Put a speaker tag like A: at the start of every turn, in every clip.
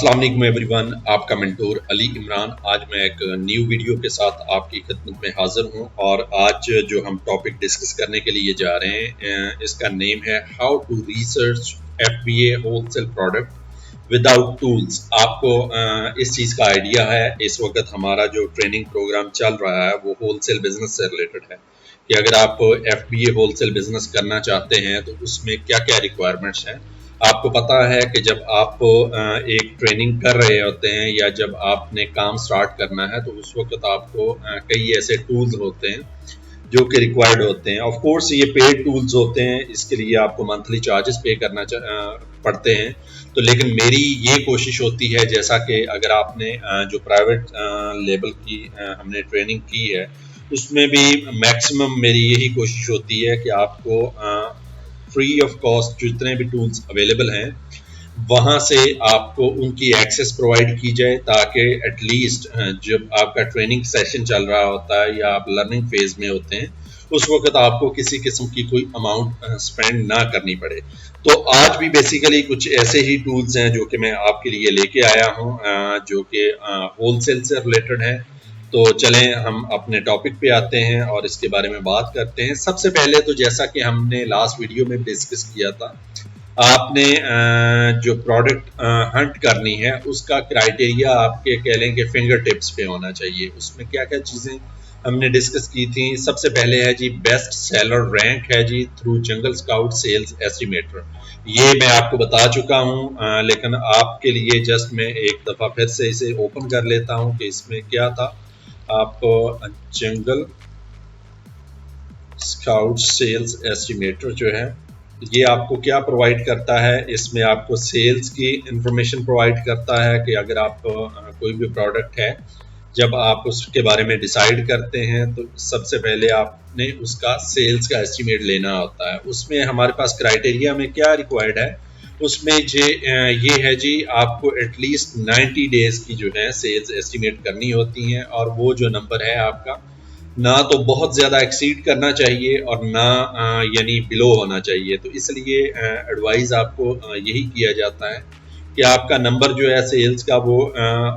A: अस्सलाम वालेकुम एवरीवन, आपका मेंटोर अली इमरान। आज मैं एक न्यू वीडियो के साथ आपकी खिदमत में हाजिर हूं और आज जो हम टॉपिक डिस्कस करने के लिए जा रहे हैं इसका नेम है how to research FBA wholesale product without tools. आपको इस चीज़ का आइडिया है, इस वक्त हमारा जो ट्रेनिंग प्रोग्राम चल रहा है वो होलसेल बिजनेस से रिलेटेड है कि अगर आप FBA होलसेल बिजनेस करना चाहते हैं तो उसमें क्या क्या रिक्वायरमेंट्स हैं। आपको पता है कि जब आप एक ट्रेनिंग कर रहे होते हैं या जब आपने काम स्टार्ट करना है तो उस वक्त आपको कई ऐसे टूल्स होते हैं जो कि रिक्वायर्ड होते हैं। ऑफ कोर्स ये पेड टूल्स होते हैं, इसके लिए आपको मंथली चार्जेस पे करना पड़ते हैं। तो लेकिन मेरी ये कोशिश होती है, जैसा कि अगर आपने जो प्राइवेट लेवल की हमने ट्रेनिंग की है उसमें भी मैक्सिमम मेरी यही कोशिश होती है कि आपको फ्री ऑफ कॉस्ट जितने भी टूल्स अवेलेबल हैं वहाँ से आपको उनकी एक्सेस प्रोवाइड की जाए, ताकि एटलीस्ट जब आपका ट्रेनिंग सेशन चल रहा होता है या आप लर्निंग फेज में होते हैं उस वक्त आपको किसी किस्म की कोई अमाउंट स्पेंड ना करनी पड़े। तो आज भी बेसिकली कुछ ऐसे ही टूल्स हैं जो कि मैं आपके लिए लेके आया हूँ जो कि होलसेल से रिलेटेड हैं। तो चलें हम अपने टॉपिक पे आते हैं और इसके बारे में बात करते हैं। सबसे पहले तो जैसा कि हमने लास्ट वीडियो में डिस्कस किया था, आपने जो प्रोडक्ट हंट करनी है उसका क्राइटेरिया आपके कह लें कि फिंगर टिप्स पे होना चाहिए। उसमें क्या क्या चीज़ें हमने डिस्कस की थी। सबसे पहले है जी बेस्ट सेलर रैंक है जी through Jungle Scout sales estimator. ये मैं आपको बता चुका हूँ, लेकिन आपके लिए जस्ट मैं एक दफ़ा फिर से इसे ओपन कर लेता हूँ कि इसमें क्या था। आपको जंगल स्काउट सेल्स एस्टिमेटर जो है ये आपको क्या प्रोवाइड करता है, इसमें आपको सेल्स की इंफॉर्मेशन प्रोवाइड करता है कि अगर आप कोई भी प्रोडक्ट है जब आप उसके बारे में डिसाइड करते हैं तो सबसे पहले आपने उसका सेल्स का एस्टिमेट लेना होता है। उसमें हमारे पास क्राइटेरिया में क्या रिक्वायर्ड है, उसमें ये है जी आपको एटलीस्ट 90 डेज की जो है सेल्स एस्टिमेट करनी होती हैं और वो जो नंबर है आपका ना तो बहुत ज़्यादा एक्सीड करना चाहिए और ना यानी बिलो होना चाहिए। तो इसलिए एडवाइस आपको यही किया जाता है कि आपका नंबर जो है सेल्स का वो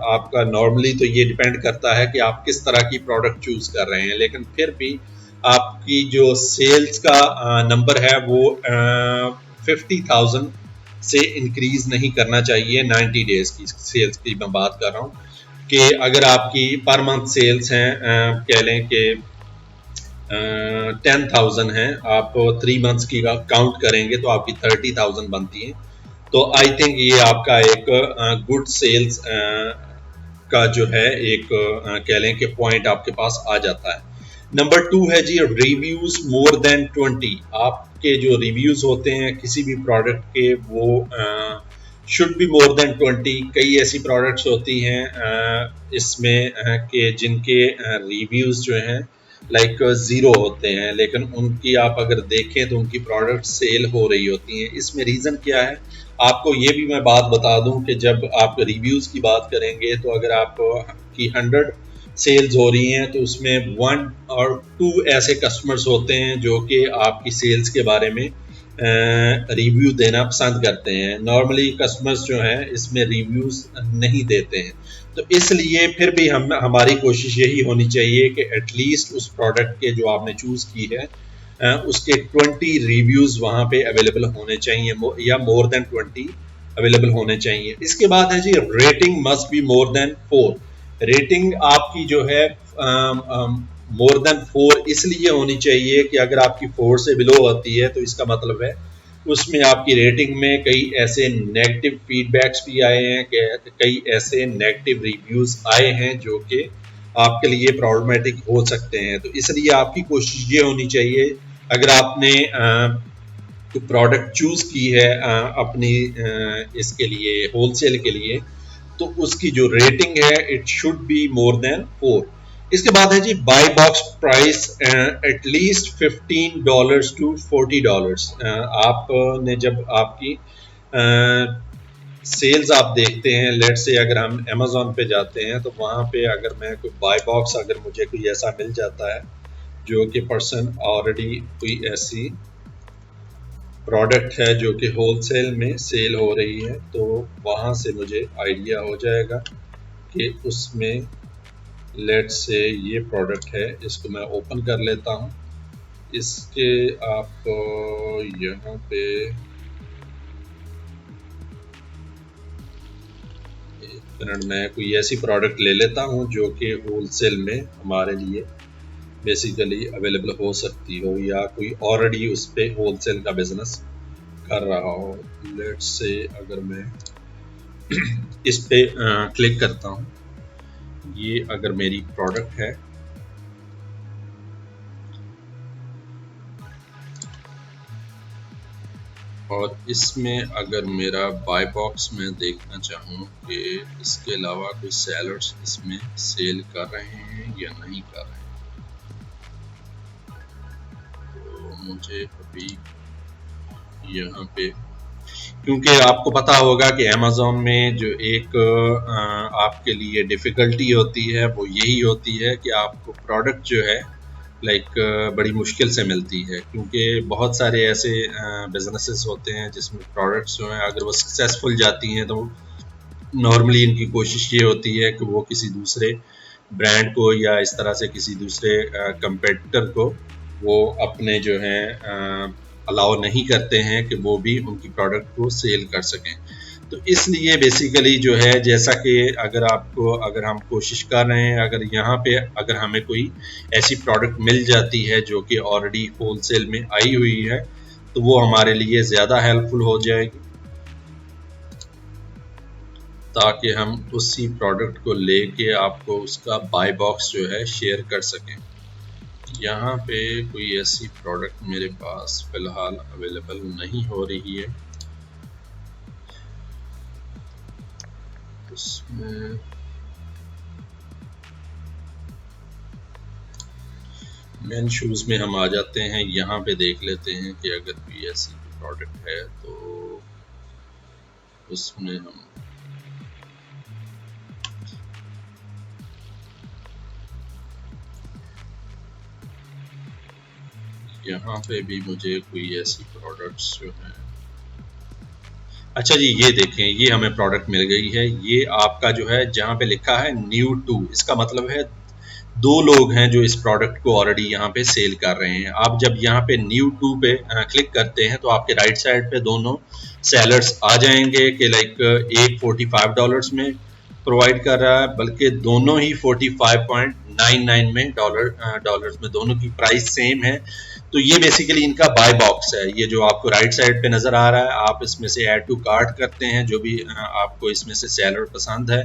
A: आपका नॉर्मली तो ये डिपेंड करता है कि आप किस तरह की प्रोडक्ट चूज़ कर रहे हैं, लेकिन फिर भी आपकी जो सेल्स का नंबर है वो 50,000 से इंक्रीज नहीं करना चाहिए। 90 डेज की सेल्स की मैं बात कर रहा हूँ कि अगर आपकी पर मंथ सेल्स हैं कह लें कि 10,000 हैं, आप 3 मंथ्स की काउंट करेंगे तो आपकी 30,000 बनती है। तो आई थिंक ये आपका एक गुड सेल्स का जो है एक कह लें कि पॉइंट आपके पास आ जाता है। नंबर 2 है जी रिव्यूज मोर देन 20। आपके जो रिव्यूज होते हैं किसी भी प्रोडक्ट के वो शुड बी मोर देन 20। कई ऐसी प्रोडक्ट्स होती हैं इसमें कि जिनके रिव्यूज जो हैं लाइक 0 होते हैं, लेकिन उनकी आप अगर देखें तो उनकी प्रोडक्ट सेल हो रही होती हैं। इसमें रीज़न क्या है आपको ये भी मैं बात बता दूं कि जब आप रिव्यूज़ की बात करेंगे तो अगर आप की 100 सेल्स हो रही हैं तो उसमें 1 और 2 ऐसे कस्टमर्स होते हैं जो कि आपकी सेल्स के बारे में रिव्यू देना पसंद करते हैं। नॉर्मली कस्टमर्स जो हैं इसमें रिव्यूज़ नहीं देते हैं। तो इसलिए फिर भी हमारी कोशिश यही होनी चाहिए कि एटलीस्ट उस प्रोडक्ट के जो आपने चूज़ की है उसके 20 रिव्यूज़ वहाँ पे अवेलेबल होने चाहिए या मोर देन 20 अवेलेबल होने चाहिए। इसके बाद है जी rating must be more than 4। Rating आपकी जो है मोर देन 4 इसलिए होनी चाहिए कि अगर आपकी 4 से बिलो होती है तो इसका मतलब है उसमें आपकी रेटिंग में कई ऐसे नेगेटिव फीडबैक्स भी आए हैं, कई ऐसे नेगेटिव रिव्यूज़ आए हैं जो कि आपके लिए प्रॉब्लमेटिक हो सकते हैं। तो इसलिए आपकी कोशिश ये होनी चाहिए अगर आपने तो प्रोडक्ट चूज़ की है अपनी इसके लिए होलसेल के लिए तो उसकी जो रेटिंग है it should be more than 4। इसके बाद है जी buy box price at least $15 to $40। आपने जब आपकी सेल्स आप देखते हैं, लेट्स से अगर हम अमेज़ॉन पे जाते हैं तो वहाँ पे अगर मैं कोई बाय बॉक्स अगर मुझे कोई ऐसा मिल जाता है जो कि पर्सन ऑलरेडी कोई ऐसी प्रोडक्ट है जो कि होलसेल में सेल हो रही है, तो वहाँ से मुझे आइडिया हो जाएगा कि उसमें लेट्स से ये प्रोडक्ट है, इसको मैं ओपन कर लेता हूँ। इसके आप यहाँ पे एक मिनट में कोई ऐसी प्रोडक्ट ले लेता हूँ जो कि होलसेल में हमारे लिए बेसिकली अवेलेबल हो सकती हो, या कोई ऑलरेडी उस पर होलसेल का बिजनेस कर रहा हो। लेट्स से अगर मैं इस पे क्लिक करता हूँ, ये अगर मेरी प्रोडक्ट है और इसमें अगर मेरा बाय बॉक्स में देखना चाहूँ कि इसके अलावा कोई सेलर्स इसमें सेल कर रहे हैं या नहीं कर रहे हैं, तो मुझे अभी यहाँ पे, क्योंकि आपको पता होगा कि अमेज़ॉन में जो एक आपके लिए डिफ़िकल्टी होती है वो यही होती है कि आपको प्रोडक्ट जो है बड़ी मुश्किल से मिलती है, क्योंकि बहुत सारे ऐसे बिजनेसेस होते हैं जिसमें प्रोडक्ट्स जो हैं अगर वो सक्सेसफुल जाती हैं तो नॉर्मली इनकी कोशिश ये होती है कि वो किसी दूसरे ब्रांड को या इस तरह से किसी दूसरे कंपेटिटर को वो अपने जो हैं अलाउ नहीं करते हैं कि वो भी उनकी प्रोडक्ट को सेल कर सकें। तो इसलिए बेसिकली जो है, जैसा कि अगर हम कोशिश कर रहे हैं, अगर यहाँ पे अगर हमें कोई ऐसी प्रोडक्ट मिल जाती है जो कि ऑलरेडी होलसेल में आई हुई है, तो वो हमारे लिए ज़्यादा हेल्पफुल हो जाएगी, ताकि हम उसी प्रोडक्ट को लेके आपको उसका बाय बॉक्स जो है शेयर कर सकें। यहाँ पे कोई ऐसी प्रोडक्ट मेरे पास फ़िलहाल अवेलेबल नहीं हो रही है। उसमें मेन शूज़ में हम आ जाते हैं, यहाँ पे देख लेते हैं कि अगर कोई ऐसी प्रोडक्ट है तो उसमें हम यहाँ पे भी मुझे कोई ऐसी प्रोडक्ट्स जो हैं, अच्छा जी ये देखें, ये हमें प्रोडक्ट मिल गई है। ये आपका जो है जहाँ पे लिखा है न्यू टू, इसका मतलब है 2 लोग हैं जो इस प्रोडक्ट को ऑलरेडी यहाँ पे सेल कर रहे हैं। आप जब यहाँ पे न्यू टू पे क्लिक करते हैं तो आपके राइट साइड पे दोनों सेलर्स आ जाएंगे कि एक $45 में प्रोवाइड कर रहा है, बल्कि दोनों ही 45.99 में डॉलर्स में दोनों की प्राइस सेम है। तो ये बेसिकली इनका बाय बॉक्स है, ये जो आपको राइट साइड पे नज़र आ रहा है। आप इसमें से ऐड टू कार्ट करते हैं, जो भी आपको इसमें से सेलर पसंद है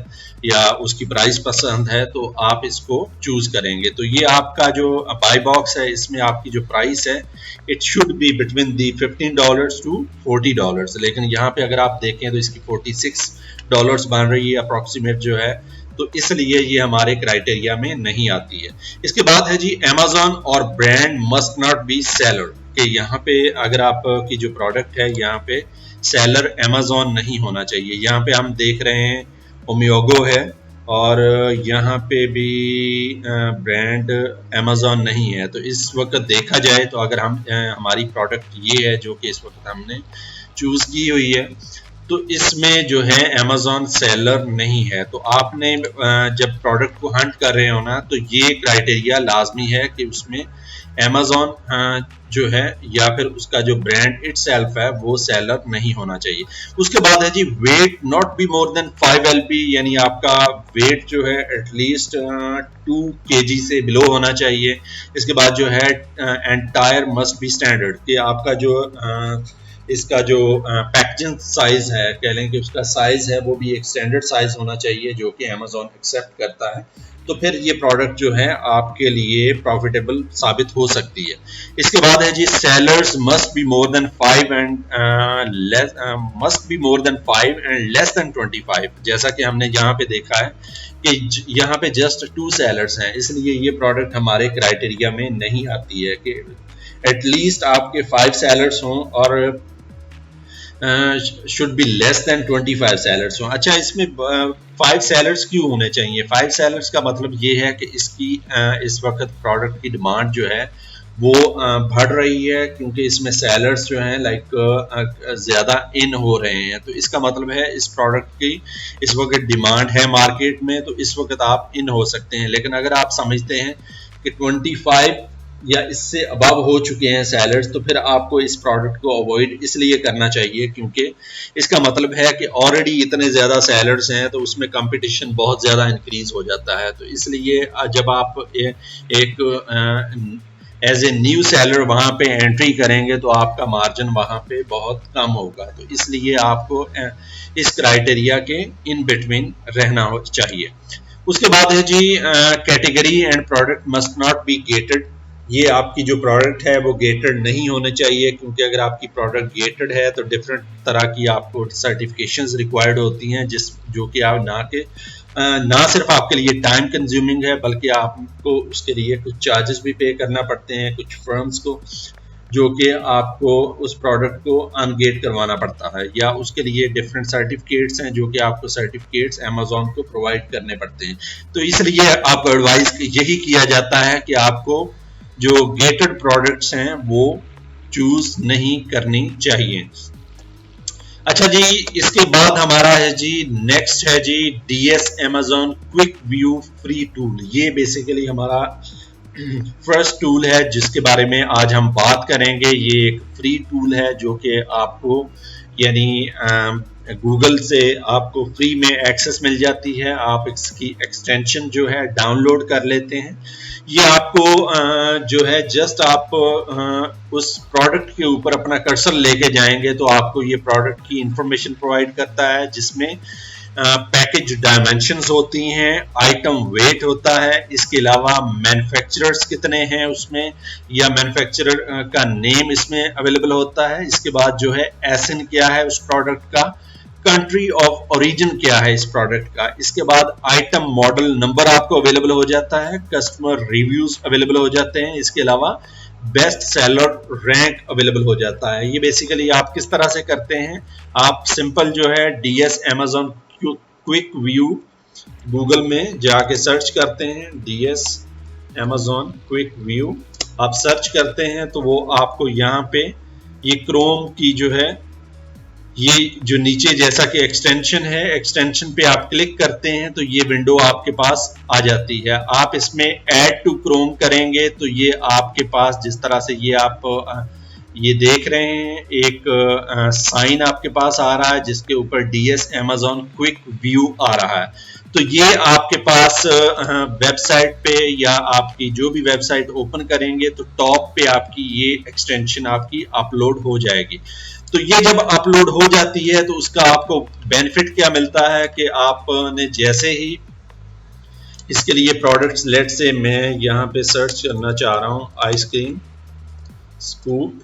A: या उसकी प्राइस पसंद है तो आप इसको चूज करेंगे। तो ये आपका जो बाय बॉक्स है, इसमें आपकी जो प्राइस है it should be between the $15 to $40, लेकिन यहाँ पे अगर आप देखें तो इसकी $46 बन रही है अप्रॉक्सीमेट जो है, तो इसलिए ये हमारे क्राइटेरिया में नहीं आती है। इसके बाद है जी अमेज़ॉन और brand must not B seller, कि यहाँ पे अगर आपकी जो प्रोडक्ट है यहाँ पे सेलर अमेज़ॉन नहीं होना चाहिए। यहाँ पे हम देख रहे हैं ओमियोगो है और यहाँ पे भी ब्रांड अमेज़ॉन नहीं है। तो इस वक्त देखा जाए तो अगर हम हमारी प्रोडक्ट ये है जो कि इस वक्त हमने चूज की हुई है, तो इसमें जो है अमेज़ॉन सेलर नहीं है। तो आपने जब प्रोडक्ट को हंट कर रहे हो ना, तो ये क्राइटेरिया लाजमी है कि उसमें अमेज़ॉन जो है या फिर उसका जो ब्रांड इटसेल्फ है वो सेलर नहीं होना चाहिए। उसके बाद है जी weight not be more than 5 LP, यानी आपका वेट जो है एटलीस्ट 2 kg से बिलो होना चाहिए। इसके बाद जो है एंटायर मस्ट बी स्टैंडर्ड, कि आपका जो इसका जो पैकेजिंग साइज है, कह लें कि उसका साइज है वो भी एक स्टैंडर्ड साइज होना चाहिए जो कि अमेज़ॉन एक्सेप्ट करता है। तो फिर ये प्रोडक्ट जो है आपके लिए प्रॉफिटेबल साबित हो सकती है। इसके बाद है जी sellers must be more than 5 and less than 25। जैसा कि हमने यहाँ पे देखा है कि यहाँ पे जस्ट 2 सेलर्स हैं, इसलिए ये प्रोडक्ट हमारे क्राइटेरिया में नहीं आती है कि एटलीस्ट आपके 5 सेलर्स हों और should be less than 25 sellers हों। अच्छा, इसमें 5 सेलर्स क्यों होने चाहिए? 5 सेलर्स का मतलब ये है कि इसकी इस वक्त प्रोडक्ट की डिमांड जो है वो बढ़ रही है, क्योंकि इसमें सेलर्स जो हैं ज़्यादा इन हो रहे हैं। तो इसका मतलब है इस प्रोडक्ट की इस वक्त डिमांड है मार्केट में, तो इस वक्त आप इन हो सकते हैं। लेकिन अगर आप समझते हैं कि 25 या इससे अबव हो चुके हैं सेलर्स, तो फिर आपको इस प्रोडक्ट को अवॉइड इसलिए करना चाहिए क्योंकि इसका मतलब है कि ऑलरेडी इतने ज़्यादा सेलर्स हैं, तो उसमें कंपटीशन बहुत ज़्यादा इंक्रीज हो जाता है। तो इसलिए जब आप एक एज ए न्यू सेलर वहाँ पे एंट्री करेंगे तो आपका मार्जिन वहाँ पे बहुत कम होगा। तो इसलिए आपको इस क्राइटेरिया के इन बिटवीन रहना चाहिए। उसके बाद है जी category and product must not be gated. ये आपकी जो प्रोडक्ट है वो गेटेड नहीं होने चाहिए, क्योंकि अगर आपकी प्रोडक्ट गेटेड है तो डिफरेंट तरह की आपको सर्टिफिकेशंस रिक्वायर्ड होती हैं, जो कि आप ना सिर्फ आपके लिए टाइम कंज्यूमिंग है, बल्कि आपको उसके लिए कुछ चार्जेस भी पे करना पड़ते हैं कुछ फर्म्स को, जो कि आपको उस प्रोडक्ट को अनगेट करवाना पड़ता है, या उसके लिए डिफरेंट सर्टिफिकेट्स हैं जो कि आपको सर्टिफिकेट्स अमेज़न को प्रोवाइड करने पड़ते हैं। तो इसलिए आपको एडवाइस यही किया जाता है कि आपको जो गेटेड प्रोडक्ट्स हैं वो चूज नहीं करनी चाहिए। अच्छा जी, इसके बाद हमारा है जी नेक्स्ट है जी DS Amazon quick view free tool. ये बेसिकली हमारा फर्स्ट टूल है जिसके बारे में आज हम बात करेंगे। ये एक फ्री टूल है जो कि आपको यानी गूगल से आपको फ्री में एक्सेस मिल जाती है। आप इसकी एक्सटेंशन जो है डाउनलोड कर लेते हैं। ये आपको जो है जस्ट आप उस प्रोडक्ट के ऊपर अपना कर्सर लेके जाएंगे तो आपको ये प्रोडक्ट की इंफॉर्मेशन प्रोवाइड करता है, जिसमें पैकेज डायमेंशंस होती हैं, आइटम वेट होता है, इसके अलावा मैन्युफैक्चरर्स कितने हैं उसमें, या मैन्युफैक्चरर का नेम इसमें अवेलेबल होता है। इसके बाद जो है एसएन क्या है उस प्रोडक्ट का, कंट्री ऑफ ओरिजिन क्या है इस प्रोडक्ट का, इसके बाद आइटम मॉडल नंबर आपको अवेलेबल हो जाता है, कस्टमर रिव्यूज अवेलेबल हो जाते हैं, इसके अलावा बेस्ट सेलर रैंक अवेलेबल हो जाता है। ये बेसिकली आप किस तरह से करते हैं, आप सिंपल जो है DS Amazon quick view Google में जाके सर्च करते हैं, DS Amazon क्विक व्यू आप सर्च करते हैं तो वो आपको यहाँ पे ये क्रोम की जो है ये जो नीचे जैसा कि एक्सटेंशन है, एक्सटेंशन पे आप क्लिक करते हैं तो ये विंडो आपके पास आ जाती है। आप इसमें ऐड टू क्रोम करेंगे तो ये आपके पास जिस तरह से ये आप ये देख रहे हैं एक साइन आपके पास आ रहा है जिसके ऊपर DS Amazon क्विक व्यू आ रहा है। तो ये आपके पास वेबसाइट पे या आपकी जो भी वेबसाइट ओपन करेंगे तो टॉप पे आपकी ये एक्सटेंशन आपकी अपलोड हो जाएगी। तो ये जब अपलोड हो जाती है तो उसका आपको बेनिफिट क्या मिलता है कि आपने जैसे ही इसके लिए प्रोडक्ट्स, लेट से मैं यहाँ पे सर्च करना चाह रहा हूँ आइसक्रीम स्कूप,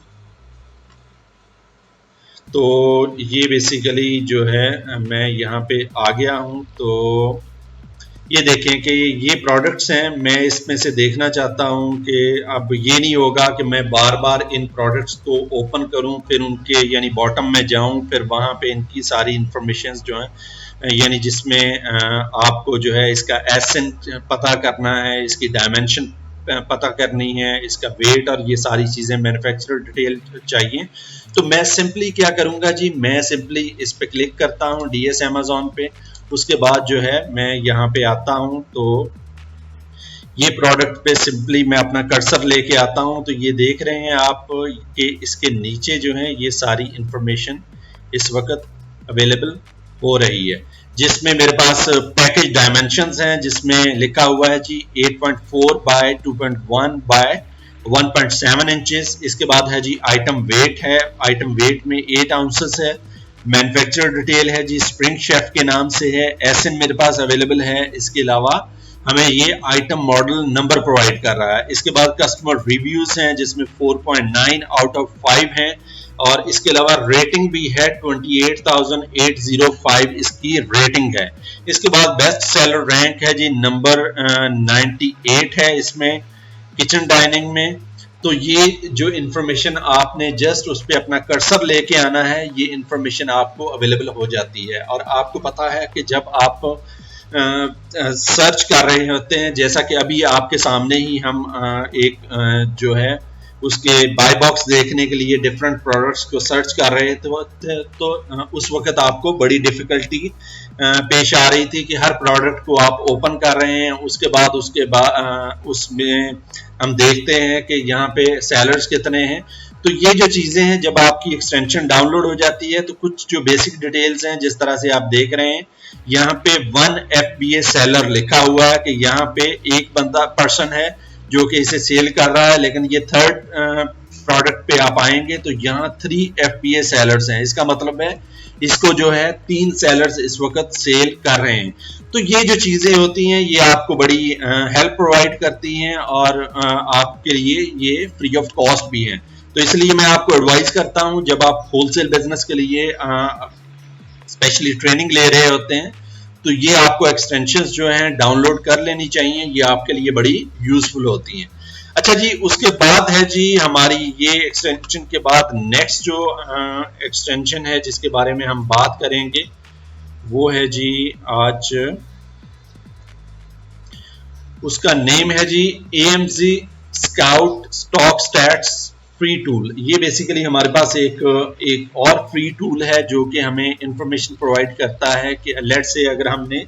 A: तो ये बेसिकली जो है मैं यहाँ पे आ गया हूँ। तो ये देखें कि ये प्रोडक्ट्स हैं, मैं इसमें से देखना चाहता हूँ कि अब ये नहीं होगा कि मैं बार बार इन प्रोडक्ट्स को ओपन करूँ, फिर उनके यानी बॉटम में जाऊँ, फिर वहाँ पे इनकी सारी इंफॉर्मेशन जो है यानी जिसमें आपको जो है इसका एसेंट पता करना है, इसकी डायमेंशन पता करनी है, इसका वेट और ये सारी चीज़ें मैन्युफैक्चरर डिटेल चाहिए। तो मैं सिंपली क्या करूँगा जी, मैं सिंपली इस पे क्लिक करता हूँ DS Amazon पे। उसके बाद जो है मैं यहाँ पे आता हूँ तो ये प्रोडक्ट पे सिंपली मैं अपना कर्सर लेके आता हूँ तो ये देख रहे हैं आप कि इसके नीचे जो है ये सारी इंफॉर्मेशन इस वक्त अवेलेबल हो रही है, जिसमें मेरे पास पैकेज डायमेंशंस हैं जिसमें लिखा हुआ है जी 8.4 बाय 2.1 बाय 1.7 इंचेस। इसके बाद है जी आइटम वेट है, आइटम वेट में 8 आउंसेस है, मैन्युफैक्चरर डिटेल है जी स्प्रिंग शेफ के नाम से है, एसएन मेरे पास अवेलेबल है, इसके अलावा हमें ये आइटम मॉडल नंबर प्रोवाइड कर रहा है। इसके बाद कस्टमर रिव्यूज हैं जिसमें 4.9 आउट ऑफ 5 हैं, और इसके अलावा रेटिंग भी है 28,805 इसकी रेटिंग है। इसके बाद बेस्ट सेलर रैंक है जी नंबर 98 है इसमें किचन डाइनिंग में। तो ये जो इन्फॉर्मेशन आपने जस्ट उस पर अपना कर्सर लेके आना है, ये इन्फॉर्मेशन आपको अवेलेबल हो जाती है। और आपको पता है कि जब आप सर्च कर रहे होते हैं, जैसा कि अभी आपके सामने ही हम एक जो है उसके बाय बॉक्स देखने के लिए डिफरेंट प्रोडक्ट्स को सर्च कर रहे थे तो उस वक्त आपको बड़ी डिफिकल्टी पेश आ रही थी कि हर प्रोडक्ट को आप ओपन कर रहे हैं, उसके बाद उसमें हम देखते हैं कि यहाँ पे सेलर्स कितने हैं। तो ये जो चीजें हैं, जब आपकी एक्सटेंशन डाउनलोड हो जाती है तो कुछ जो बेसिक डिटेल्स हैं, जिस तरह से आप देख रहे हैं यहाँ पे 1 FBA सेलर लिखा हुआ है कि यहाँ पे एक बंदा पर्सन है जो कि इसे सेल कर रहा है, लेकिन ये थर्ड प्रोडक्ट पे आप आएंगे तो यहाँ 3 FBA सेलर्स हैं। इसका मतलब है इसको जो है 3 सेलर्स इस वक्त सेल कर रहे हैं। तो ये जो चीजें होती हैं ये आपको बड़ी हेल्प प्रोवाइड करती हैं और आपके लिए ये फ्री ऑफ कॉस्ट भी है। तो इसलिए मैं आपको एडवाइस करता हूं, जब आप होलसेल बिजनेस के लिए स्पेशली ट्रेनिंग ले रहे होते हैं तो ये आपको एक्सटेंशंस जो हैं डाउनलोड कर लेनी चाहिए, ये आपके लिए बड़ी यूजफुल होती हैं। अच्छा जी, उसके बाद है जी हमारी ये एक्सटेंशन के बाद नेक्स्ट जो एक्सटेंशन है जिसके बारे में हम बात करेंगे वो है जी आज उसका नेम है जी AMZ scout stock stats free tool. ये बेसिकली हमारे पास एक और फ्री टूल है जो कि हमें इंफॉर्मेशन प्रोवाइड करता है कि लेट्स से अगर हमने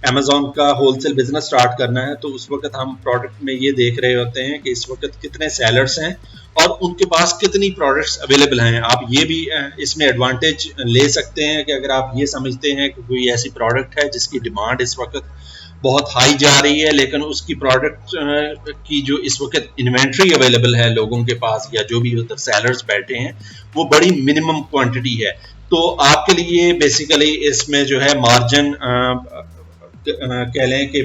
A: अमेज़ॉन का होलसेल बिजनेस स्टार्ट करना है तो उस वक्त हम प्रोडक्ट में ये देख रहे होते हैं कि इस वक्त कितने सेलर्स हैं और उनके पास कितनी प्रोडक्ट्स अवेलेबल हैं। आप ये भी इसमें एडवांटेज ले सकते हैं कि अगर आप ये समझते हैं कि कोई ऐसी प्रोडक्ट है जिसकी डिमांड इस वक्त बहुत हाई जा रही है, लेकिन उसकी प्रोडक्ट की जो इस वक्त इन्वेंट्री अवेलेबल है लोगों के पास या जो भी उधर सेलर्स बैठे हैं वो बड़ी मिनिमम क्वांटिटी है, तो आपके लिए बेसिकली इसमें जो है मार्जिन कह लें कि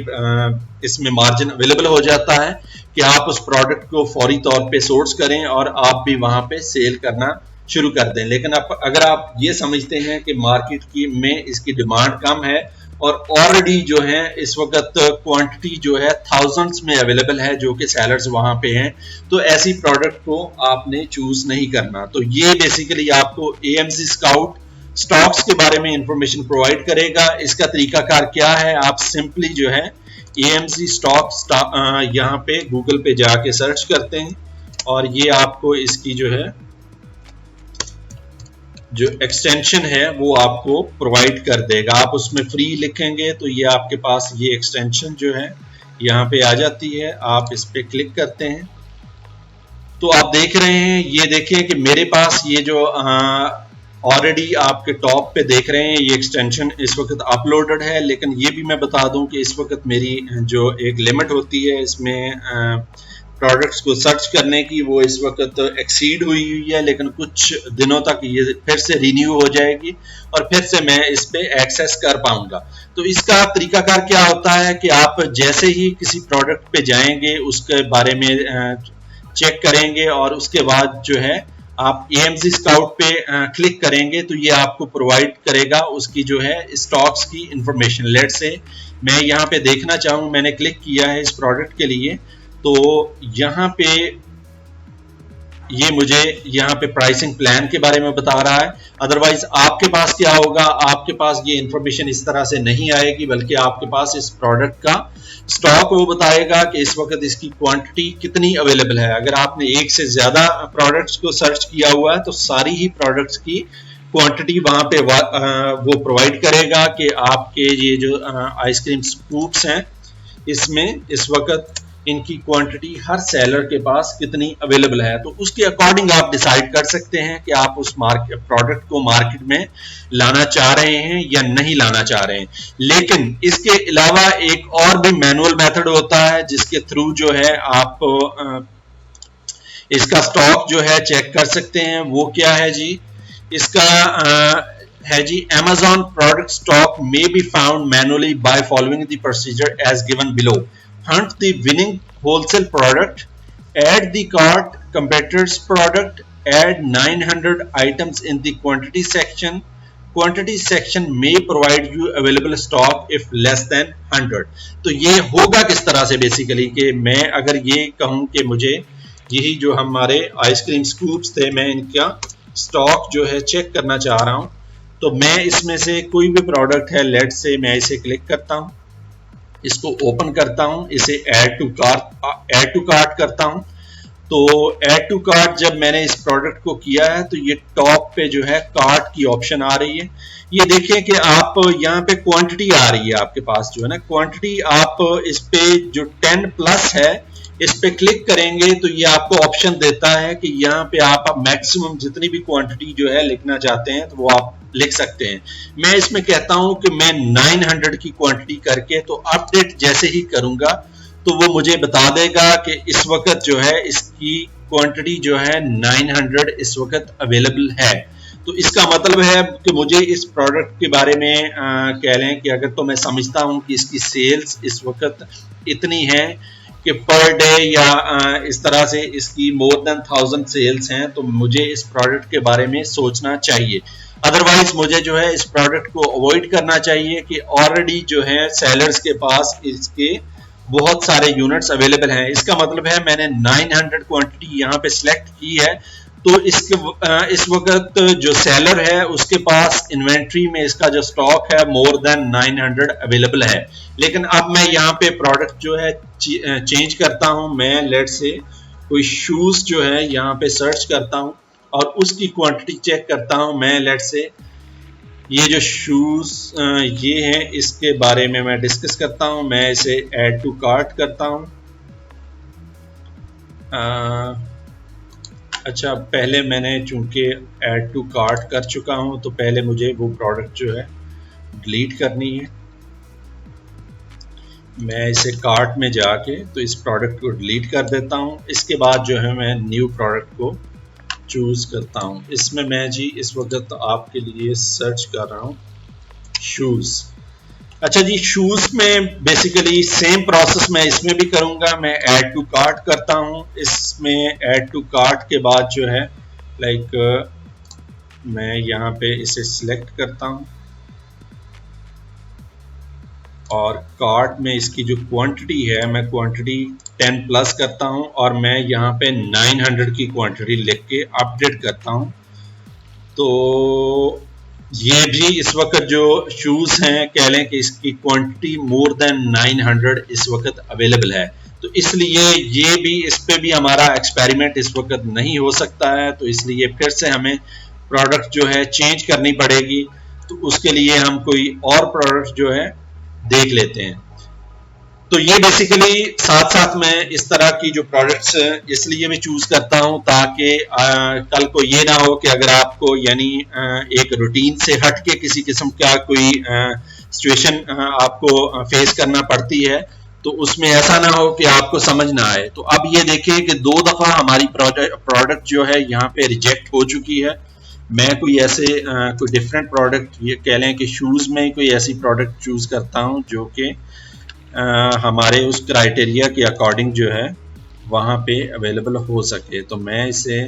A: इसमें मार्जिन अवेलेबल हो जाता है कि आप उस प्रोडक्ट को फौरी तौर पे सोर्स करें और आप भी वहां पे सेल करना शुरू कर दें। लेकिन अगर आप ये समझते हैं कि मार्केट की में इसकी डिमांड कम है और ऑलरेडी जो है इस वक्त क्वांटिटी जो है थाउजेंड्स में अवेलेबल है जो कि सेलर्स वहां पे हैं, तो ऐसी प्रोडक्ट को आपने चूज नहीं करना। तो ये बेसिकली आपको AMZ स्काउट स्टॉक्स के बारे में इंफॉर्मेशन प्रोवाइड करेगा। इसका तरीकाकार क्या है, आप सिंपली जो है AMZ स्टॉक्स यहाँ पे गूगल पे जाके सर्च करते हैं और ये आपको इसकी जो है जो एक्सटेंशन है वो आपको प्रोवाइड कर देगा। आप उसमें फ्री लिखेंगे तो ये आपके पास ये एक्सटेंशन जो है यहाँ पे आ जाती है, आप इस पे क्लिक करते हैं तो आप देख रहे हैं, ये देखिए कि मेरे पास ये जो ऑलरेडी आपके टॉप पे देख रहे हैं ये एक्सटेंशन इस वक्त अपलोडेड है। लेकिन ये भी मैं बता दूं कि इस वक्त मेरी जो एक लिमिट होती है इसमें प्रोडक्ट्स को सर्च करने की वो इस वक्त एक्सीड हुई है, लेकिन कुछ दिनों तक ये फिर से रिन्यू हो जाएगी और फिर से मैं इस पे एक्सेस कर पाऊंगा। तो इसका तरीकाकार क्या होता है कि आप जैसे ही किसी प्रोडक्ट पे जाएंगे उसके बारे में चेक करेंगे और उसके बाद जो है आप AMZ स्काउट पे क्लिक करेंगे तो ये आपको प्रोवाइड करेगा उसकी जो है स्टॉक्स की इंफॉर्मेशन। लेट से मैं यहाँ पे देखना चाहूँ, मैंने क्लिक किया है इस प्रोडक्ट के लिए तो यहाँ पे ये मुझे यहाँ पे प्राइसिंग प्लान के बारे में बता रहा है। अदरवाइज आपके पास क्या होगा, आपके पास ये इंफॉर्मेशन इस तरह से नहीं आएगी, बल्कि आपके पास इस प्रोडक्ट का स्टॉक वो बताएगा कि इस वक्त इसकी क्वांटिटी कितनी अवेलेबल है। अगर आपने एक से ज्यादा प्रोडक्ट्स को सर्च किया हुआ है तो सारी ही प्रोडक्ट्स की क्वांटिटी वहां पे वो प्रोवाइड करेगा कि आपके ये जो आइसक्रीम स्कूप्स हैं इसमें इस वक्त इनकी क्वांटिटी हर सेलर के पास कितनी अवेलेबल है। तो उसके अकॉर्डिंग आप डिसाइड कर सकते हैं कि आप उस प्रोडक्ट को मार्केट में लाना चाह रहे हैं या नहीं लाना चाह रहे हैं। लेकिन इसके अलावा एक और भी मैनुअल मेथड होता है जिसके थ्रू जो है आप इसका स्टॉक जो है चेक कर सकते हैं। वो क्या है जी, इसका है जी Amazon product stock may be found manually by following the procedure as given below. Hunt the winning wholesale product, add the cart competitor's product, add 900 items in the quantity section. Quantity section may provide you available stock if less than 100. तो ये होगा किस तरह से basically कि मैं अगर ये कहूँ कि मुझे यही जो हमारे आइसक्रीम स्कूप्स थे मैं इनका स्टॉक जो है चेक करना चाह रहा हूँ, तो मैं इसमें से कोई भी प्रोडक्ट है लेट से मैं इसे क्लिक करता हूँ, इसको ओपन करता हूं, इसे ऐड टू कार्ट करता हूं। तो ऐड टू कार्ट जब मैंने इस प्रोडक्ट को किया है तो ये टॉप पे जो है कार्ट की ऑप्शन आ रही है। ये देखिए कि आप यहाँ पे क्वांटिटी आ रही है आपके पास जो है ना क्वांटिटी, आप इस पे जो 10 प्लस है इस पे क्लिक करेंगे तो ये आपको ऑप्शन देता है कि यहाँ पे आप मैक्सिमम जितनी भी क्वांटिटी जो है लिखना चाहते हैं तो वो आप लिख सकते हैं। मैं इसमें कहता हूं कि मैं 900 की क्वांटिटी करके तो अपडेट जैसे ही करूंगा तो वो मुझे बता देगा कि इस वक्त जो है इसकी क्वांटिटी जो है 900 इस वक्त अवेलेबल है। तो इसका मतलब है कि मुझे इस प्रोडक्ट के बारे में कह लें कि अगर तो मैं समझता हूं कि इसकी सेल्स इस वक्त इतनी है कि पर डे या इस तरह से इसकी मोर देन 1000 सेल्स हैं तो मुझे इस प्रोडक्ट के बारे में सोचना चाहिए। अदरवाइज मुझे जो है इस प्रोडक्ट को अवॉइड करना चाहिए कि ऑलरेडी जो है सेलर्स के पास इसके बहुत सारे यूनिट्स अवेलेबल हैं। इसका मतलब है मैंने 900 क्वांटिटी यहाँ पे सिलेक्ट की है तो इसके इस वक्त जो सेलर है उसके पास इन्वेंट्री में इसका जो स्टॉक है मोर देन 900 अवेलेबल है। लेकिन अब मैं यहाँ पे प्रोडक्ट जो है चेंज करता हूँ, मैं लेट से कोई शूज जो है यहाँ पे सर्च करता हूँ और उसकी क्वांटिटी चेक करता हूँ। मैं लेट से ये जो शूज ये हैं इसके बारे में मैं डिस्कस करता हूँ। मैं इसे ऐड टू कार्ट करता हूँ। अच्छा, पहले मैंने चूंकि ऐड टू कार्ट कर चुका हूँ तो पहले मुझे वो प्रोडक्ट जो है डिलीट करनी है। मैं इसे कार्ट में जाके तो इस प्रोडक्ट को डिलीट कर देता हूँ। इसके बाद जो है मैं न्यू प्रोडक्ट को चूज करता हूँ। इसमें मैं जी इस वक्त आपके लिए सर्च कर रहा हूँ शूज। अच्छा जी, शूज में बेसिकली सेम प्रोसेस मैं इसमें भी करूंगा। मैं ऐड टू कार्ट करता हूँ। इसमें ऐड टू कार्ट के बाद जो है लाइक मैं यहाँ पे इसे सिलेक्ट करता हूँ और कार्ट में इसकी जो क्वांटिटी है मैं क्वांटिटी 10 प्लस करता हूं और मैं यहाँ पे 900 की क्वांटिटी लिख के अपडेट करता हूं। तो ये भी इस वक्त जो शूज हैं कह लें कि इसकी क्वांटिटी मोर देन 900 इस वक्त अवेलेबल है। तो इसलिए ये भी इस पे भी हमारा एक्सपेरिमेंट इस वक्त नहीं हो सकता है, तो इसलिए फिर से हमें प्रोडक्ट जो है चेंज करनी पड़ेगी। तो उसके लिए हम कोई और प्रोडक्ट जो है देख लेते हैं। तो ये बेसिकली साथ साथ में इस तरह की जो प्रोडक्ट्स इसलिए मैं चूज करता हूं ताकि कल को ये ना हो कि अगर आपको यानी एक रूटीन से हट के किसी किस्म का कोई सिचुएशन आपको फेस करना पड़ती है तो उसमें ऐसा ना हो कि आपको समझ ना आए। तो अब ये देखिए कि 2 दफा हमारी प्रोडक्ट जो है यहाँ पे रिजेक्ट हो चुकी है। मैं कोई ऐसे कोई डिफरेंट प्रोडक्ट ये कह लें कि शूज़ में कोई ऐसी प्रोडक्ट चूज़ करता हूं जो कि हमारे उस क्राइटेरिया के अकॉर्डिंग जो है वहाँ पे अवेलेबल हो सके। तो मैं इसे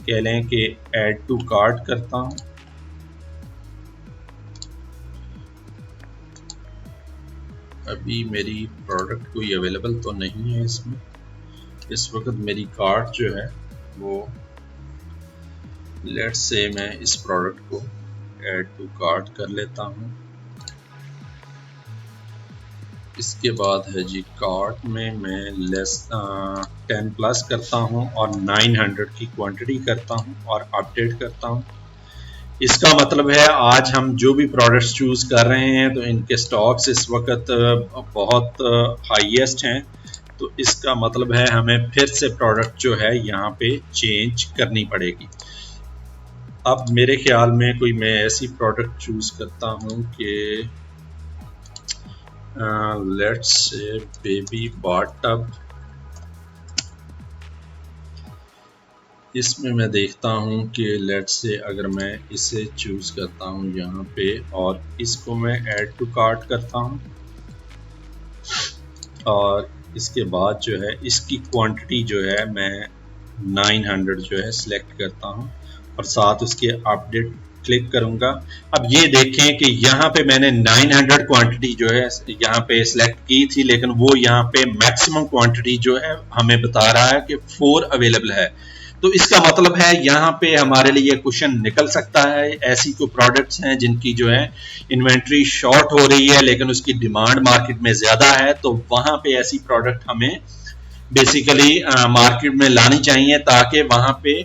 A: कह लें कि ऐड टू कार्ट करता हूं। अभी मेरी प्रोडक्ट कोई अवेलेबल तो नहीं है इसमें। इस वक्त मेरी कार्ट जो है वो लेट्स से मैं इस प्रोडक्ट को ऐड टू कार्ट कर लेता हूं। इसके बाद है जी कार्ट में मैं लेस 10 प्लस करता हूं और 900 की क्वांटिटी करता हूं और अपडेट करता हूं। इसका मतलब है आज हम जो भी प्रोडक्ट्स चूज कर रहे हैं तो इनके स्टॉक्स इस वक्त बहुत हाईएस्ट हैं। तो इसका मतलब है हमें फिर से प्रोडक्ट जो है यहाँ पे चेंज करनी पड़ेगी। अब मेरे ख्याल में कोई मैं ऐसी प्रोडक्ट चूज करता हूं कि let's say baby bath tub. इसमें मैं देखता हूं कि लेट्स से अगर मैं इसे चूज करता हूं यहाँ पे और इसको मैं ऐड टू कार्ट करता हूं और इसके बाद जो है इसकी क्वांटिटी जो है मैं 900 जो है सिलेक्ट करता हूं और साथ उसके अपडेट क्लिक करूंगा। अब ये देखें कि यहाँ पे मैंने 900 क्वांटिटी जो है यहाँ पे सिलेक्ट की थी, लेकिन वो यहाँ पे मैक्सिमम क्वांटिटी जो है हमें बता रहा है कि 4 अवेलेबल है। तो इसका मतलब है यहाँ पे हमारे लिए क्वेश्चन निकल सकता है। ऐसी कोई प्रोडक्ट्स हैं जिनकी जो है इन्वेंट्री शॉर्ट हो रही है लेकिन उसकी डिमांड मार्केट में ज्यादा है, तो वहां पे ऐसी प्रोडक्ट हमें बेसिकली मार्केट में लानी चाहिए ताकि वहां पे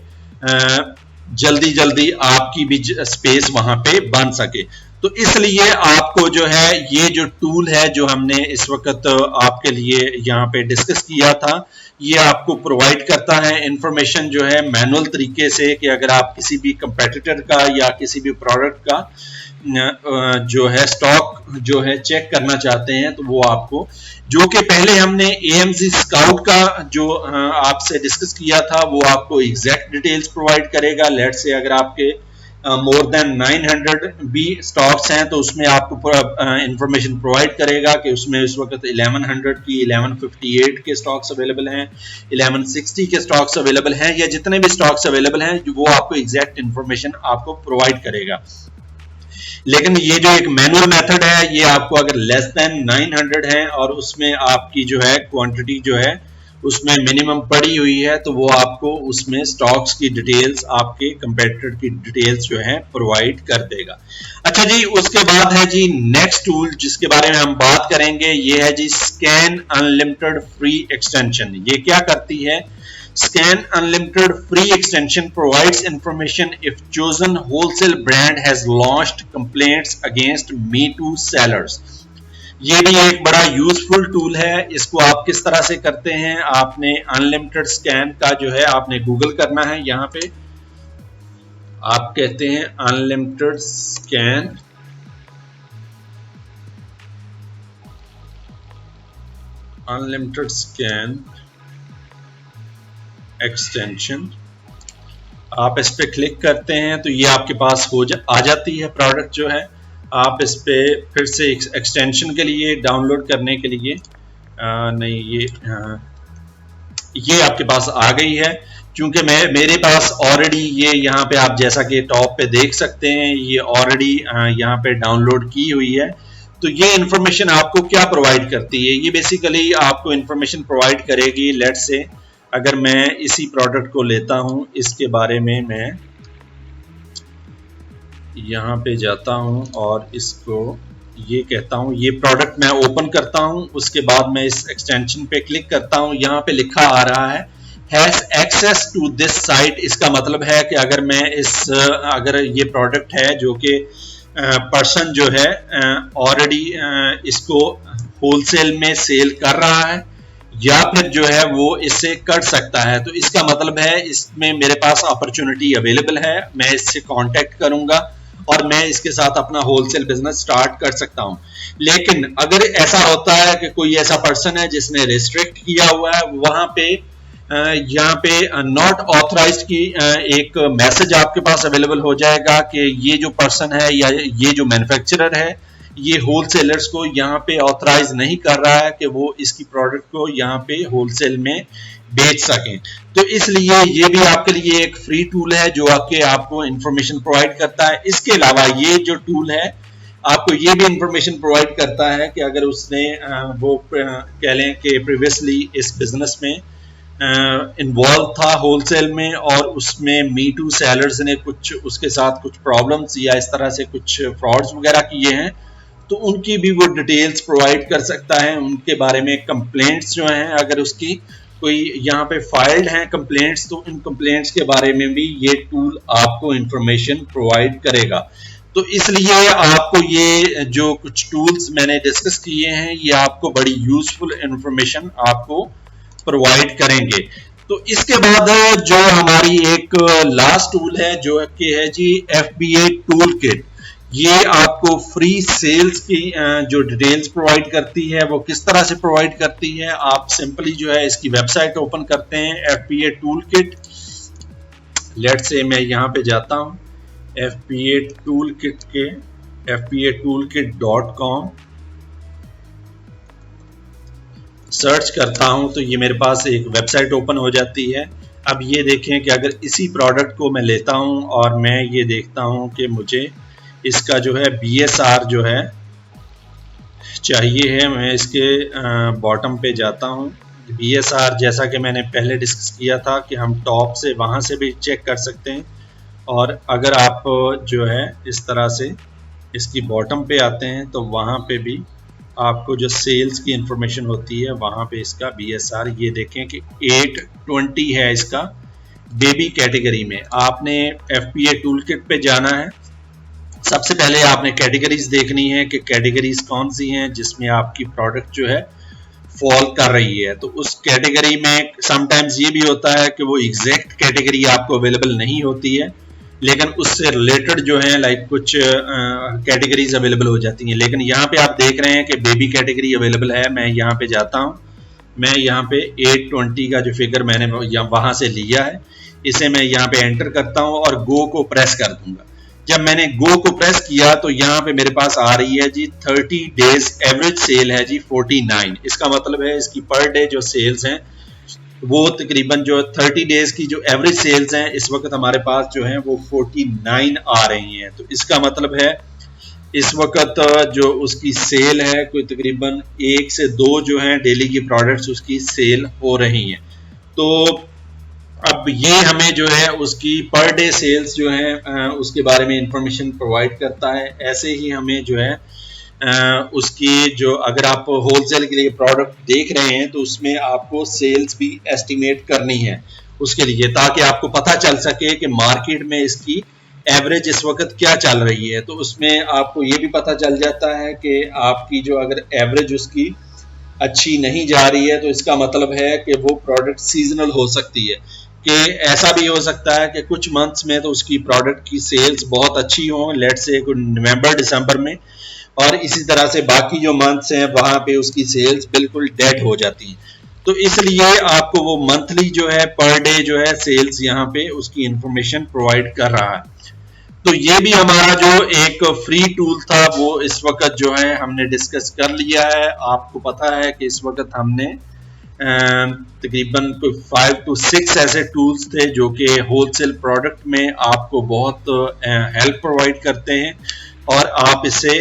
A: जल्दी जल्दी आपकी भी स्पेस वहां पे बन सके। तो इसलिए आपको जो है ये जो टूल है जो हमने इस वक्त आपके लिए यहाँ पे डिस्कस किया था, ये आपको प्रोवाइड करता है इंफॉर्मेशन जो है मैनुअल तरीके से कि अगर आप किसी भी कंपेटिटर का या किसी भी प्रोडक्ट का जो है स्टॉक जो है चेक करना चाहते हैं तो वो आपको, जो कि पहले हमने AMC स्काउट का जो आपसे डिस्कस किया था वो आपको एग्जैक्ट डिटेल्स प्रोवाइड करेगा। लेट्स से अगर आपके मोर देन 900 भी स्टॉक्स हैं तो उसमें आपको इंफॉर्मेशन प्रोवाइड करेगा कि उसमें इस वक्त 1100 की 1158 के स्टॉक्स अवेलेबल हैं, 1160 के स्टॉक्स अवेलेबल हैं, या जितने भी स्टॉक्स अवेलेबल हैं वो आपको एग्जैक्ट इंफॉर्मेशन आपको प्रोवाइड करेगा। लेकिन ये जो एक मैनुअल मेथड है ये आपको अगर लेस देन 900 है और उसमें आपकी जो है क्वांटिटी जो है उसमें मिनिमम पड़ी हुई है तो वो आपको उसमें स्टॉक्स की डिटेल्स, आपके कंपेटिटर की डिटेल्स जो है प्रोवाइड कर देगा। अच्छा जी, उसके बाद है जी नेक्स्ट टूल जिसके बारे में हम बात करेंगे, ये है जी स्कैन अनलिमिटेड फ्री एक्सटेंशन। ये क्या करती है? Scan Unlimited free extension provides information if chosen wholesale brand has launched complaints against Me Too sellers. ये भी एक बड़ा यूजफुल टूल है। इसको आप किस तरह से करते हैं? आपने अनलिमिटेड स्कैन का जो है आपने गूगल करना है। यहाँ पे आप कहते हैं unlimited scan, unlimited scan extension. आप इस पे क्लिक करते हैं तो ये आपके पास आ जाती है प्रोडक्ट जो है। आप इस पे फिर से एक्सटेंशन के लिए डाउनलोड करने के लिए ये आपके पास आ गई है। क्योंकि मेरे पास ऑलरेडी ये यहाँ पे आप जैसा कि टॉप पे देख सकते हैं ये ऑलरेडी यहाँ पे डाउनलोड की हुई है। तो ये इंफॉर्मेशन आपको क्या प्रोवाइड करती है? ये बेसिकली आपको इंफॉर्मेशन प्रोवाइड करेगी। लेट्स से अगर मैं इसी प्रोडक्ट को लेता हूं, इसके बारे में मैं यहाँ पे जाता हूं और इसको ये कहता हूं, ये प्रोडक्ट मैं ओपन करता हूं, उसके बाद मैं इस एक्सटेंशन पे क्लिक करता हूं। यहाँ पे लिखा आ रहा है has access to this site. इसका मतलब है कि अगर मैं अगर ये प्रोडक्ट है जो कि पर्सन जो है ऑलरेडी इसको होलसेल में सेल कर रहा है या फिर जो है वो इससे कर सकता है, तो इसका मतलब है इसमें मेरे पास अपॉर्चुनिटी अवेलेबल है। मैं इससे कांटेक्ट करूंगा और मैं इसके साथ अपना होलसेल बिजनेस स्टार्ट कर सकता हूं। लेकिन अगर ऐसा होता है कि कोई ऐसा पर्सन है जिसने रिस्ट्रिक्ट किया हुआ है, वहां पे यहाँ पे नॉट ऑथराइज्ड की एक मैसेज आपके पास अवेलेबल हो जाएगा कि ये जो पर्सन है या ये जो मैन्युफैक्चरर है ये होलसेलर्स को यहाँ पे ऑथराइज नहीं कर रहा है कि वो इसकी प्रोडक्ट को यहाँ पे होलसेल में बेच सकें। तो इसलिए ये भी आपके लिए एक फ्री टूल है जो आपको इंफॉर्मेशन प्रोवाइड करता है। इसके अलावा ये जो टूल है आपको ये भी इंफॉर्मेशन प्रोवाइड करता है कि अगर उसने वो कह लें कि प्रीवियसली इस बिजनेस में इन्वॉल्व था होलसेल में और उसमें मी टू सेलर्स ने कुछ उसके साथ कुछ प्रॉब्लम्स या इस तरह से कुछ फ्रॉड्स वगैरह किए हैं, तो उनकी भी वो डिटेल्स प्रोवाइड कर सकता है। उनके बारे में कंप्लेंट्स जो हैं अगर उसकी कोई यहाँ पे फाइल्ड हैं कंप्लेंट्स, तो इन कंप्लेंट्स के बारे में भी ये टूल आपको इंफॉर्मेशन प्रोवाइड करेगा। तो इसलिए आपको ये जो कुछ टूल्स मैंने डिस्कस किए हैं ये आपको बड़ी यूजफुल इंफॉर्मेशन आपको प्रोवाइड करेंगे। तो इसके बाद जो हमारी एक लास्ट टूल है जो कि है जी FBA टूल किट। ये आपको फ्री सेल्स की जो डिटेल्स प्रोवाइड करती है वो किस तरह से प्रोवाइड करती है, आप सिंपली जो है इसकी वेबसाइट ओपन करते हैं FBA tool kit. Let's say मैं यहाँ पे जाता हूँ FBA टूल किट के fbatoolkit.com सर्च करता हूं तो ये मेरे पास एक वेबसाइट ओपन हो जाती है। अब ये देखें कि अगर इसी प्रोडक्ट को मैं लेता हूं और मैं ये देखता हूं कि मुझे इसका जो है BSR जो है चाहिए है, मैं इसके बॉटम पे जाता हूं। BSR जैसा कि मैंने पहले डिस्कस किया था कि हम टॉप से वहां से भी चेक कर सकते हैं, और अगर आप जो है इस तरह से इसकी बॉटम पे आते हैं तो वहां पे भी आपको जो सेल्स की इंफॉर्मेशन होती है वहां पे इसका BSR ये देखें कि 820 है इसका बेबी कैटेगरी में। आपने FBA टूल किट पे जाना है। सबसे पहले आपने कैटेगरीज देखनी है कि कैटेगरीज कौन सी हैं जिसमें आपकी प्रोडक्ट जो है फॉल कर रही है। तो उस कैटेगरी में समटाइम्स ये भी होता है कि वो एग्जैक्ट कैटेगरी आपको अवेलेबल नहीं होती है, लेकिन उससे रिलेटेड जो है लाइक कुछ कैटेगरीज अवेलेबल हो जाती हैं। लेकिन यहाँ पे आप देख रहे हैं कि बेबी कैटेगरी अवेलेबल है। मैं यहाँ पे जाता हूँ, मैं यहाँ पे 820 का जो फिगर मैंने वहां से लिया है इसे मैं यहाँ पे एंटर करता हूँ और गो को प्रेस कर दूंगा। जब मैंने गो को प्रेस किया तो यहाँ पे मेरे पास आ रही है जी 30 डेज एवरेज सेल है जी 49। इसका मतलब है इसकी पर डे जो सेल्स हैं वो तकरीबन जो 30 डेज की जो एवरेज सेल्स हैं इस वक्त हमारे पास जो है वो 49 आ रही हैं। तो इसका मतलब है इस वक्त जो उसकी सेल है कोई तकरीबन 1 से 2 जो है डेली की प्रोडक्ट्स उसकी सेल हो रही हैं। तो अब ये हमें जो है उसकी पर डे सेल्स जो है उसके बारे में इंफॉर्मेशन प्रोवाइड करता है। ऐसे ही हमें जो है उसकी जो अगर आप होलसेल के लिए प्रोडक्ट देख रहे हैं तो उसमें आपको सेल्स भी एस्टिमेट करनी है उसके लिए, ताकि आपको पता चल सके कि मार्केट में इसकी एवरेज इस वक्त क्या चल रही है। तो उसमें आपको ये भी पता चल जाता है कि आपकी जो अगर एवरेज उसकी अच्छी नहीं जा रही है तो इसका मतलब है कि वो प्रोडक्ट सीजनल हो सकती है, कि ऐसा भी हो सकता है कि कुछ मंथ्स में तो उसकी प्रोडक्ट की सेल्स बहुत अच्छी हो, लेट्स से नवंबर दिसंबर में, और इसी तरह से बाकी जो मंथ्स हैं वहां पे उसकी सेल्स बिल्कुल डेड हो जाती हैं। तो इसलिए आपको वो मंथली जो है पर डे जो है सेल्स यहाँ पे उसकी इंफॉर्मेशन प्रोवाइड कर रहा है। तो ये भी हमारा जो एक फ्री टूल था वो इस वक्त जो है हमने डिस्कस कर लिया है। आपको पता है कि इस वक्त हमने तकरीबन 5 to 6 ऐसे टूल्स थे जो कि होलसेल प्रोडक्ट में आपको बहुत हेल्प प्रोवाइड करते हैं और आप इसे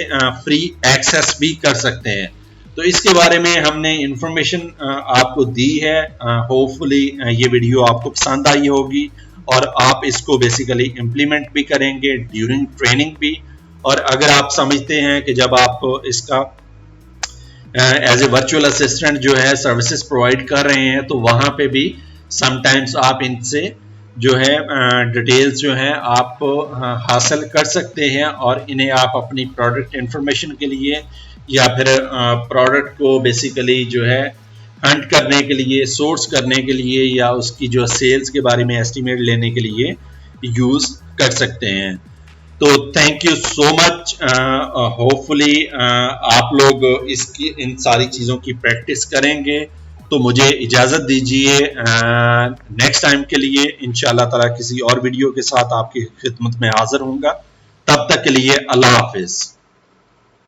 A: फ्री एक्सेस भी कर सकते हैं। तो इसके बारे में हमने इंफॉर्मेशन आपको दी है। होपफुली ये वीडियो आपको पसंद आई होगी और आप इसको बेसिकली इम्प्लीमेंट भी करेंगे ड्यूरिंग ट्रेनिंग भी। और अगर आप समझते हैं कि जब आप इसका एज ए वर्चुअल असिस्टेंट जो है सर्विसेज प्रोवाइड कर रहे हैं तो वहां पे भी समटाइम्स आप इनसे जो है डिटेल्स जो है आप हासिल कर सकते हैं और इन्हें आप अपनी प्रोडक्ट इंफॉर्मेशन के लिए या फिर प्रोडक्ट को बेसिकली जो है हंट करने के लिए, सोर्स करने के लिए या उसकी जो सेल्स के बारे में एस्टिमेट लेने के लिए यूज कर सकते हैं। तो thank you so much. Hopefully आप लोग इसकी इन सारी चीज़ों की प्रैक्टिस करेंगे। तो मुझे इजाज़त दीजिए, नेक्स्ट टाइम के लिए इंशाल्लाह ताला किसी और वीडियो के साथ आपकी खिदमत में हाजिर होऊंगा। तब तक के लिए अल्लाह हाफिज़।